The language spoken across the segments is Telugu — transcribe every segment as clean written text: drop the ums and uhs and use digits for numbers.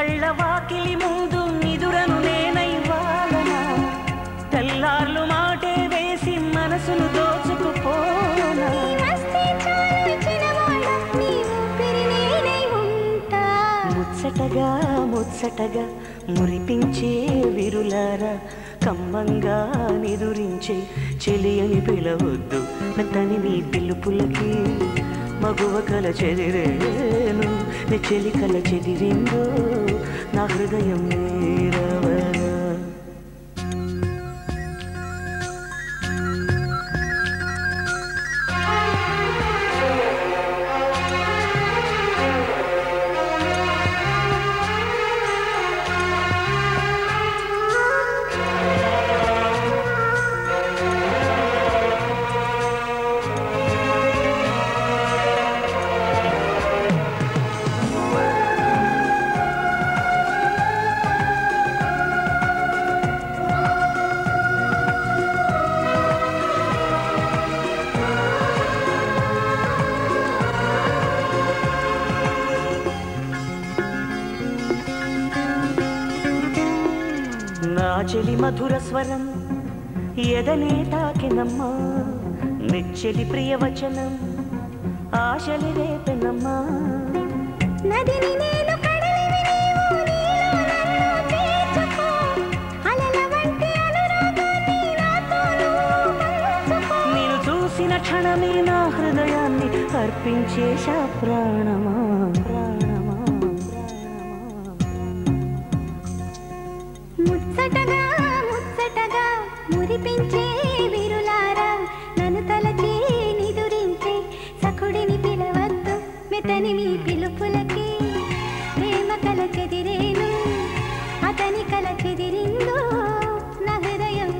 కళ్ళ వాకిలి ముందు నిదురను నేనై వాలనా తెల్లార్లు మాటే వేసి మనసును దోచుకుపోనా ముచ్చటగా ముచ్చటగా మురిపించే విరులారా కమ్మంగా నిదురించే చెలియని పిలవద్దు తని నీ పిలుపులకి మగువ కల చెదిరేను నీ చెలి కల చెదిరిందో నా హృదయం నీరవరా చెలి మధుర స్వరం ఎదనే తాకెనమ్మా నిచ్చెలి ప్రియవచనం ఆశలి రేపెనమ్మా నదిని నేను కడలిని నీవు చేర్చుకో అలల వంటి అనురాగాన్ని నాతోను పంచుకో నేను చూసిన క్షణమే నా హృదయాన్ని అర్పించేశా ప్రాణమా ప్రాణమా ముచ్చటగా ముచ్చటగా మురిపించే విరులారా నన్ను తలచి నిదురించే సఖుడిని పిలవద్దు మెతని మీ పిలుపులకి ప్రేమ కల చెదిరేను అతని కల చెదిరిందో నా హృదయం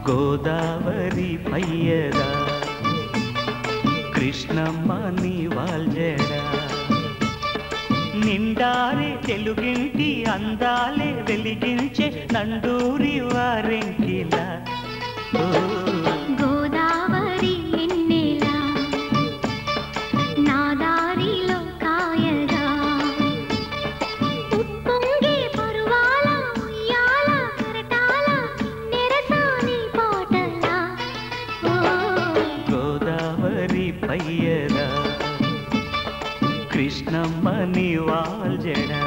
గోదావరి పయ్యదా కృష్ణమ్మ నీ వాల్జడా నిండారే తెలుగింటి అందాలే వెలిగించే నండూరి వారెంకిలా గోదావరి ఎన్నెలా నా దారిలో కాయగా ఉప్పొంగే పరువాల ఉయ్యాల కరటాల నెరసాని పాటలా గోదావరి పయ్యదా కృష్ణమ్మ నీ వాల్జడా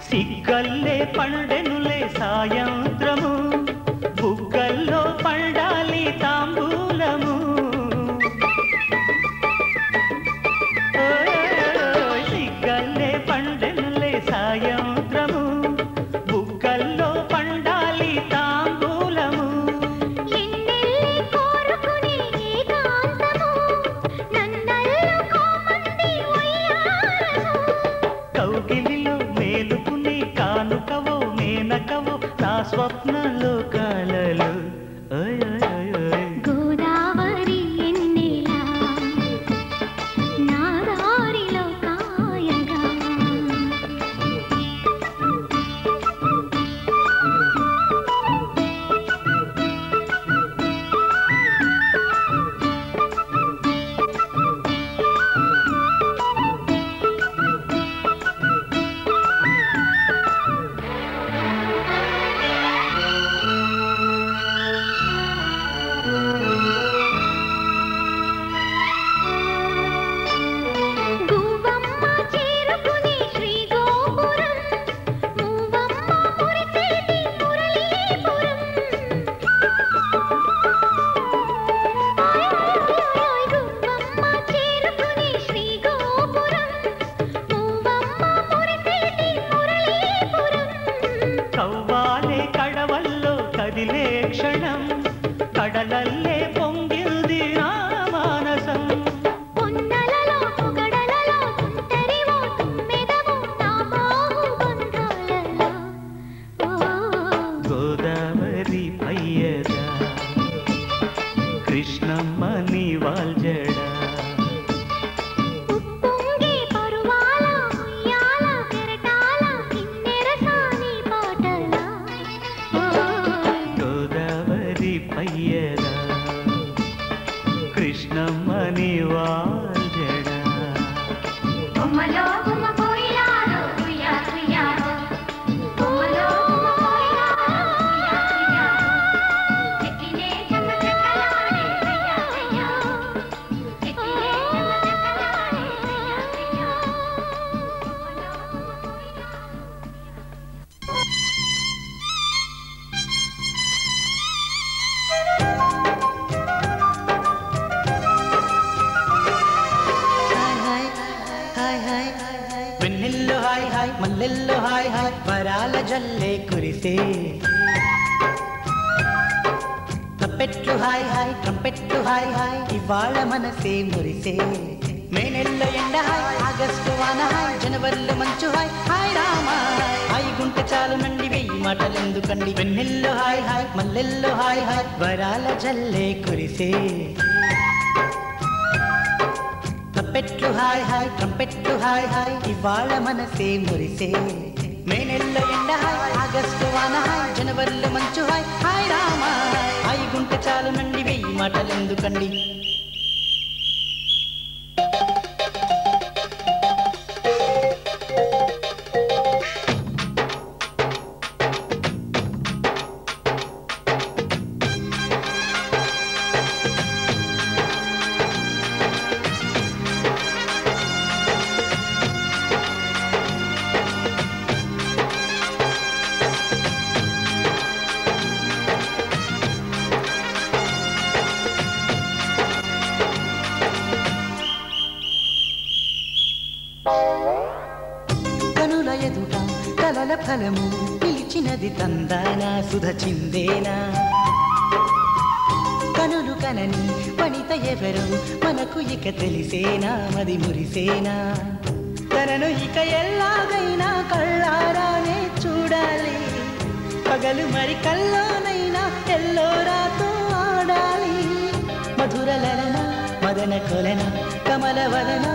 సిగ్గల్లే పండెనులే సాయంత్రము బుగ్గల్లో పండాలి తాంబూలము సిగ్గల్లే పండెనులే సాయంత్రము బుగ్గల్లో పండాలి తాంబూలము ఎన్నెల్లి కోరుకునే ఏకాంతము నన్నల్లు కోమంది ఉయ్యాలము కౌగిలిలో మేలుకునే కానుకవో మేనకవో నా స్వప్న లోకాలలో గోదావరి ఎన్నెలా నా దారిలో కాయగా కవ్వాలే కడవల్లో కదిలే క్షణం కడలల్లే పొంగిల్ది నా మానసం పొన్నలలో పొగడలలో తుంటరివో తుమ్మెదవో నా బాహుబంధాలలో గోదావరి పయ్యదా కృష్ణమ్మ నీ వాల్జడా ఉప్పొంగే పరువాల ఉయ్యాల కెరటాల కిన్నెరసాని పాటల గోదావరి పయ్యదా కృష్ణమ్మ నీ వాల్జడా బొమ్మలో బొమ్మ పోయినారు ఉయ్యా ఉయ్యారో బొమ్మలో బొమ్మ పోయినారు ఉయ్యా ఉయ్యారో ఎక్కినే చెమ్మ చెక్కలాడే ఉయ్యా ఉయ్యారో ఎక్కినే చెమ్మ చెక్కలాడే ఉయ్యా ఉయ్యారో బొమ్మలో బొమ్మ వెన్నెల్లో హాయ్ హాయ్ మల్లెల్లో హాయ్ హాయ్ వరాల జల్లే కురిసే ట్రంపెట్లు హాయ్ హాయ్ ట్రంపెట్లు హాయ్ హాయ్ ఇవాళ మనసే మురిసే మే నెలలో ఎండ హాయ్ ఆగస్టు వాన హాయ్ జనవరిలో మంచు హాయ్ హాయ్ రామా హాయ్ గుంటె చాలు నండి వెయ్యి మాటలెందుకండి వెన్నెల్లో హాయ్ హాయ్ మల్లెల్లో హాయ్ హాయ్ వరాల జల్లే కురిసే ట్రంపెట్లు హాయ్ హాయ్ ట్రంపెట్లు హాయ్ హాయ్ ఇవాళ మనసే మురిసే మే నెలలో ఎండ హాయ్ ఆగస్టు వాన హాయ్ జనవరిలో మంచు హాయ్ హాయ్ రామా హాయ్ గుంటె చాలు నండి వెయ్యి మాటలెందుకండి కనుల ఎదుట కలల ఫలము పిలిచినది తందానా సుధ చిందేనా కనులు కనని వనిత ఎవరు మనకు ఇక తెలిసేనా మది మురిసేనా తనను ఇక ఎల్లాగైనా కళ్ళారానే చూడాలి పగలు మరి కల్లోనైనా ఎల్లోరాతో ఆడాలి మధురలన మదన కొలన కమల వదన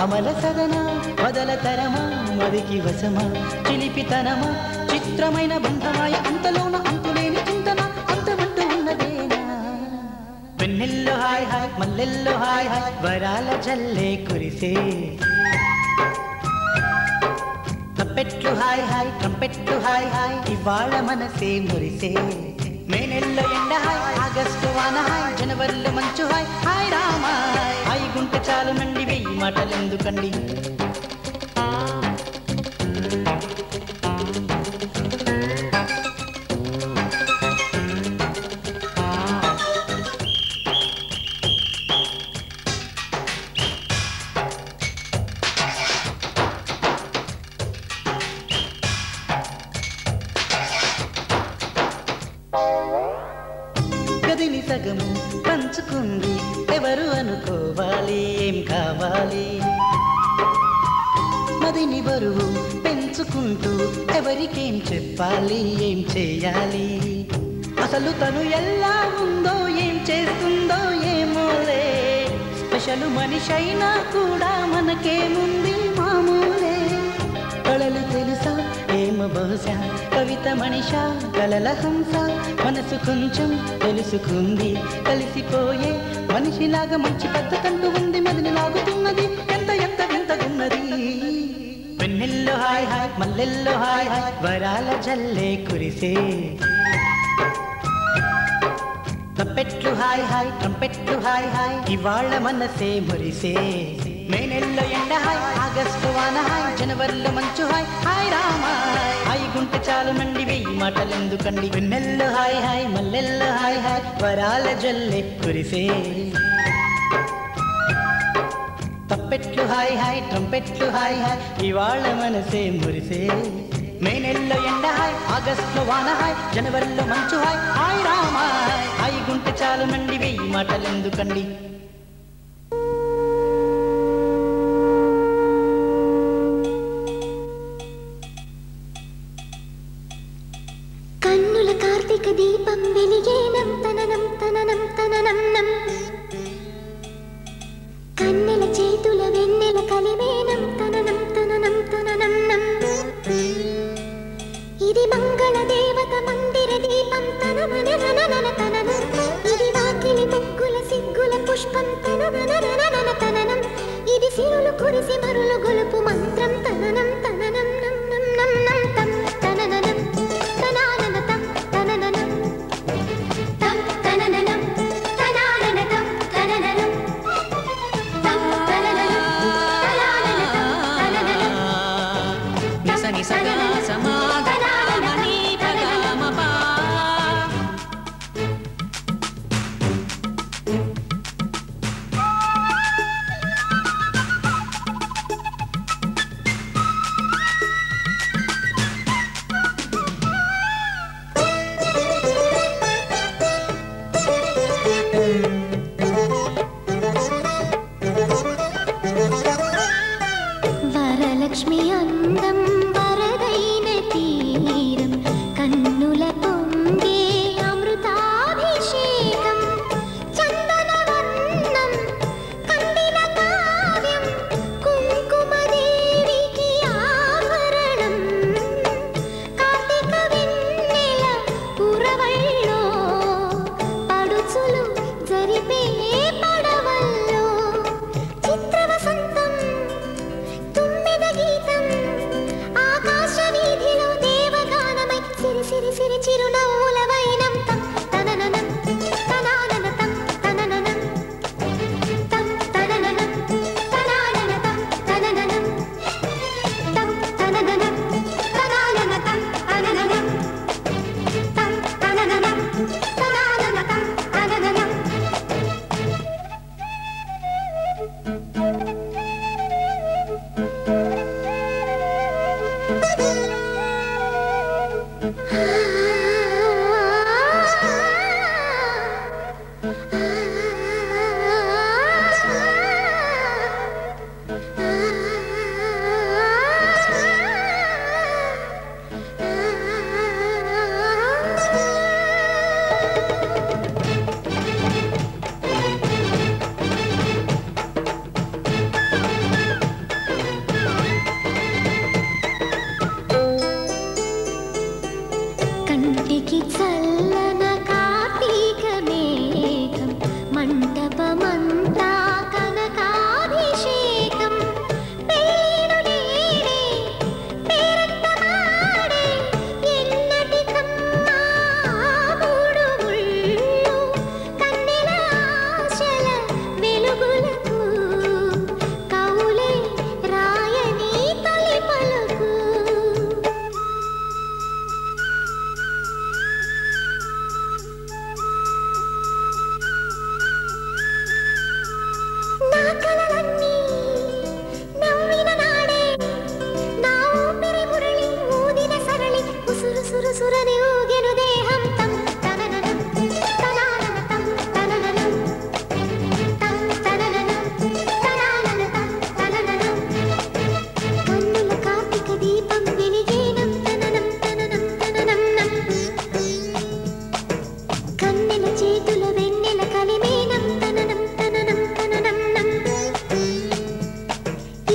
అమల సదన వదల తరమా మదికి వశమా చిలిపితనమా చిత్రమైన బంధమాయ అంతలోన అంతులేని చింతన అంతమంటూ ఉన్నదేనా వెన్నెల్లో హాయ్ హాయ్ మల్లెల్లో హాయ్ హాయ్ వరాల జల్లే కురిసే ట్రంపెట్లు హాయ్ హాయ్ ట్రంపెట్లు హాయ్ హాయ్ ఇవాళ మనసే మురిసే మే నెలలో ఎండ హాయ్ ఆగస్టు వాన హాయ్ జనవరిలో మంచు హాయ్ హాయ్ రామా హాయ్ గుంటె చాలు నండి వెయ్యి మాటలెందుకండి గదిని సగము పంచుకుంది ఎవరు అనుకోవాలి ఏం కావాలి మదిని బరువు పెంచుకుంటూ ఎవరికేం చెప్పాలి ఏం చేయాలి అసలు తను ఎలా ఉందో ఏం చేస్తుందో ఏమోలే స్పెషల్ మనిషైనా కూడా మనకేముంది మామూలే కళలు తెలుసా ఏమో బహుశా కవిత మనిషా కలల హంస మనసు కొంచెం తెలుసుకుంది కలిసిపోయే మనిషిలాగా మంచి పద్ధతంటూ ఉంది మదిని లాగుతున్నది ఎంత ఎంత వింతగున్నది వెన్నెల్లో హాయ్ హాయ్ మల్లెల్లో హాయ్ హాయ్ వరాల జల్లే కురిసే ట్రంపెట్లు హాయ్ హాయ్ ట్రంపెట్లు హాయ్ హాయ్ ఇవాళ మనసే మురిసే మే నెలలో ఎండ హాయ్ ఆగస్టు వాన హాయ్ జనవరిలో మంచు హాయ్ హాయ్ రామా హాయ్ గుంటె చాలు నండి వెయ్యి మాటలెందుకండి వెన్నెల్లో హాయ్ హాయ్ మల్లెల్లో హాయ్ హాయ్ వరాల జల్లే కురిసే ట్రంపెట్లు హాయ్ హాయ్ ట్రంపెట్లు హాయ్ హాయ్ ఇవాళ మనసే మురిసే మే నెలలో ఎండ హాయ్ ఆగస్టులో వాన హాయ్ జనవరిలో మంచు హాయ్ హాయ్ రామ హాయ్ గుంటె చాలునండి వెయ్యి మాటలెందుకండి. కన్నుల కార్తీక దీపం వెలిగేనం తననం తననం తననం నం కన్నెల చేతుల వెన్నెల కలిమేనం తననం తననం తననం నం ఇది మంగళ దేవత మందిర దీపం తనననననన తననం ఇది వాకిలి ముగ్గుల సిగ్గుల పుష్పం తనననననన తననం ఇది సిరులు కురిసి మరులు గొలుపు మంత్రం తననం తననం నం నం నం నం తం తనననం తననన తం తనననం తం తనననం తననన తం తనననం తం తనననం తననన తం తనననం నిస నిసగా సమాగమని పగమపా వరలక్ష్మి అందం వరదైన తీరం కన్నుల పొంగే అమృతాభిషేకం చందన వర్ణం కందిన కావ్యం కుంకుమదేవికి ఆభరణం కార్తీక వెన్నెల పురవళ్ళో పడుచులు జరిపే పడవల్లో చిత్ర వసంతం తుమ్మెద గీతం ఆకాశ వీధిలో దేవగానమై సిరి సిరి సిరి చిరునవ్వుల వైనం తం తనననం తనానన తం తనననం తం తనననం తనానన తం తనననం తం తనననం తనానన తం తనననం తం తనననం తనానన తం తనననం కంటికి చల్లన కార్తీక మేఘం మంటపమంతా కనకాభిషేకం పేరు నేడే పేరంటమాడే ఎన్నటి కమ్మా మూడు ముళ్ళు కన్నెల ఆశల వెలుగులకు కౌలే రాయని తొలి పలుకు నా కలలన్నీ నవ్విన నాడే నా ఊపిరి మురళి ఊదిన సరళి ఉసురు సురు సురని ఊగెను దేహం తం తనననం తనానన తం తనననం తం తనననం తనానన తం తనననం కన్నుల కార్తీక దీపం వెలిగేనం తననం తననం తననం నం కన్నెల చేతుల వెన్నెల కలిమేనం తననం తననం తననం నం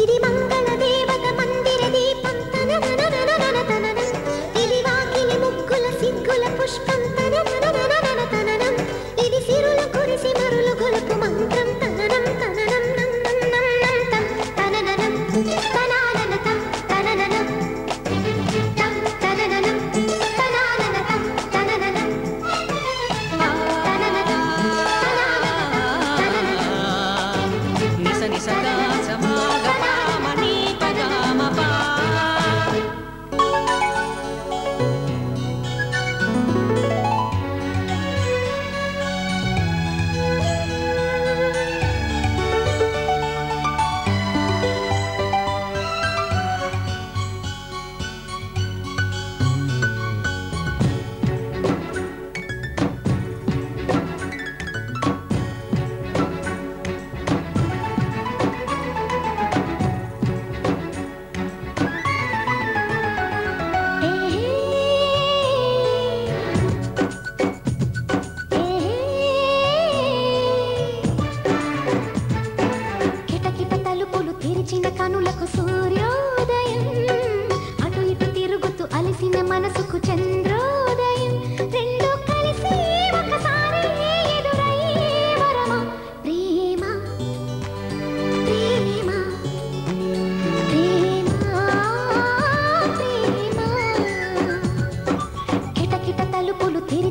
ఇది మంగళ దేవత మందిర దీపం తనననననన తననం ఇది వాకిలి ముగ్గుల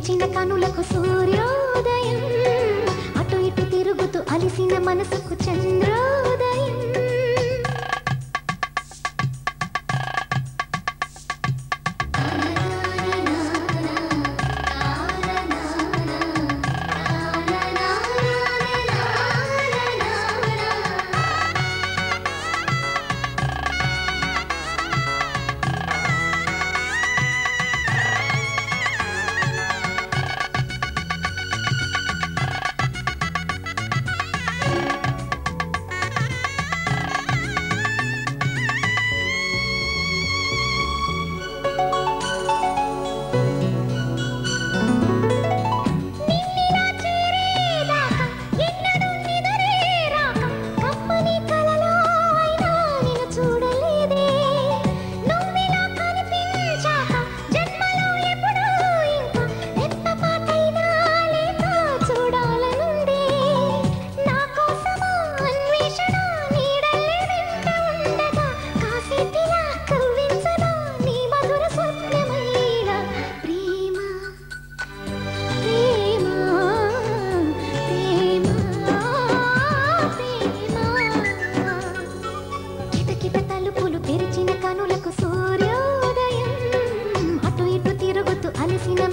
తెరిచిన కనులకు సూర్యోదయం, అటు ఇటు తిరుగుతూ అలిసిన మనసుకు చంద్రోదయం.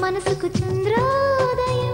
మనసుకు చంద్రోదయం.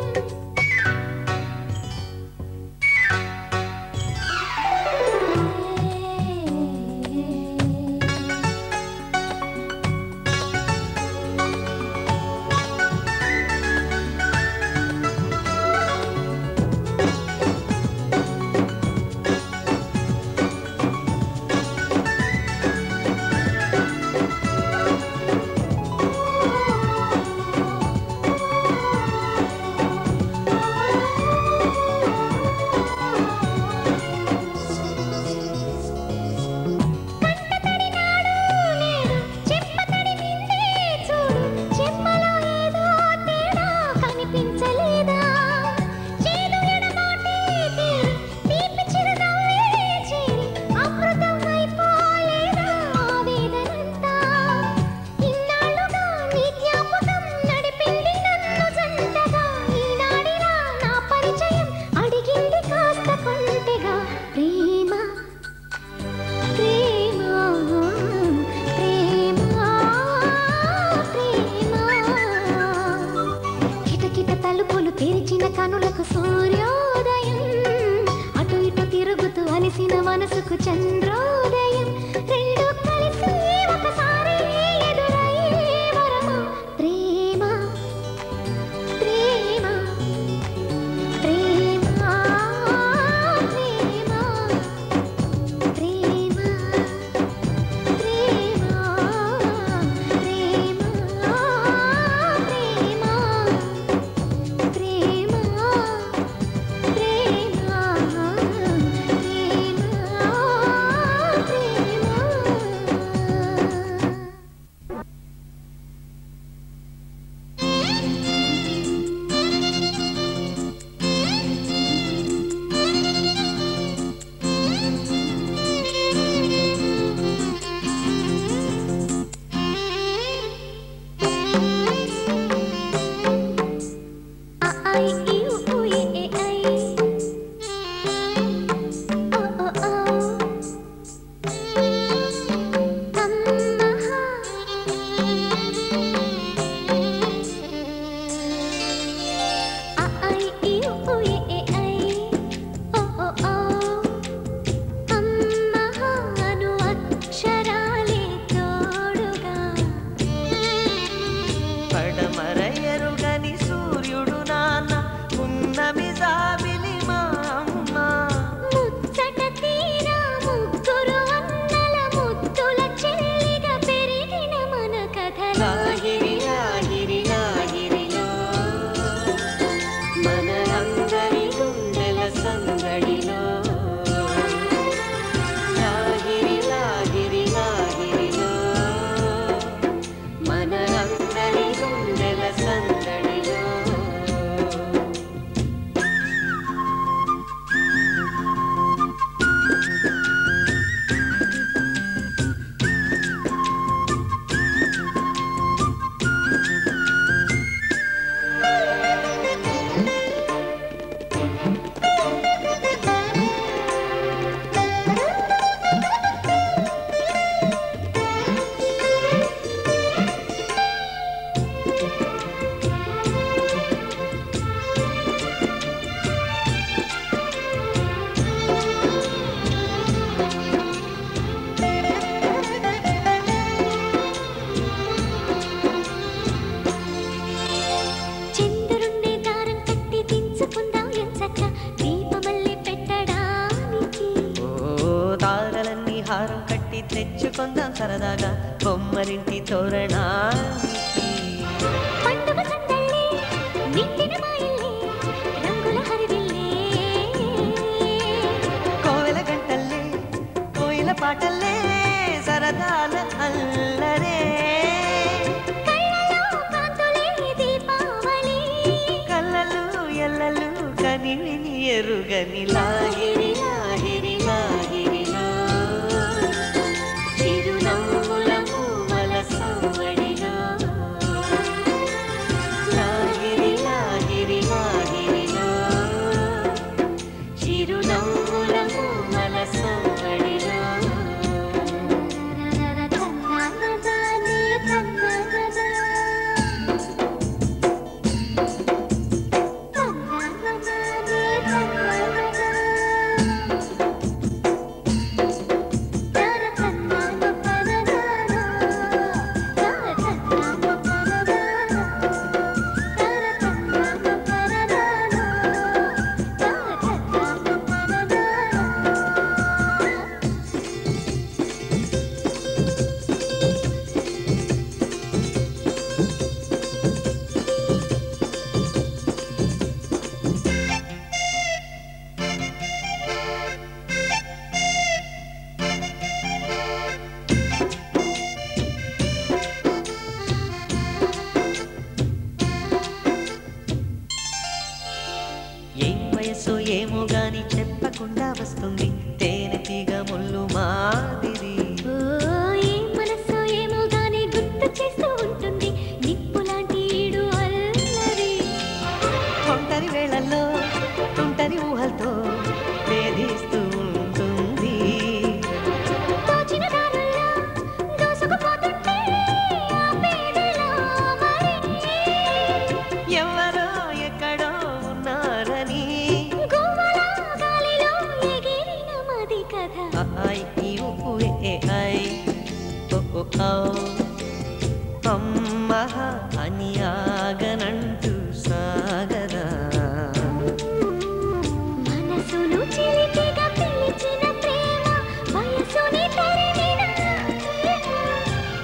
తెరిచిన కనులకు సూర్యోదయం, అటు ఇటు తిరుగుతూ అలిసిన మనసుకు చంద్రోదయం. రెండు కలిసి ఒకసారి ఎదురయ్యే వరమా ప్రేమ, ప్రేమ, ప్రేమ, ప్రేమ, ప్రేమ, ప్రేమ, ప్రేమ, ప్రేమ. ప్రేమ తెచ్చుకుందాం సరదాగా బొమ్మరింటి తోరణానికి పండుగ సందళ్ళే నిండిన మా ఇల్లే రంగుల హరివిల్లే కోవెల గంటల్లే కోయిల పాటల్లే సరదాల అల్లరే కళ్ళలో కాంతులే దీపావళి కళ్ళలు ఎల్లలు కని విని ఎరుగని లాహిరి లాహిరి లాహిరిలో చిరునవ్వుల పూవల సవ్వడిలో లాహిరి లాహిరి లాహిరిలో చిరునవ్వుల పూవల సవ్వడిలో ఏమో గాని చెప్పకుండా వస్తుంది తేనె తీగ ముళ్ళు మాదిరి ఏ మనసు ఏమో గాని గుర్తు చేస్తూ ఉంటుంది నిప్పులాంటి ఈడు అల్లరి ఒంటరి వేళల్లో తుంటరి ఊహలతో వేధిస్తూ ఉంటుంది తోచిన దారుల్లో దూసుకుపోతుంటే ఆపేదెలా మరి ఎవరో ఎక్కడో ఉన్నారని గువ్వల గాలిలో ఎగిరిన మది కథ ఐ ఈ ఊ ఏ ఐ ఓ ఓ ఔ అమ్మ అని ఆగనంటూ సాగదా మనసును చిలిపిగా పిలిచిన ప్రేమ వయసుని తరిమిన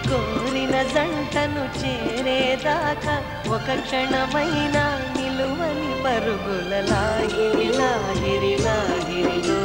కోరిన జంటను చేరేదాకా ఒక క్షణమైనా నిలువని పరుగుల లాహిరి లాహిరి లాహిరిలో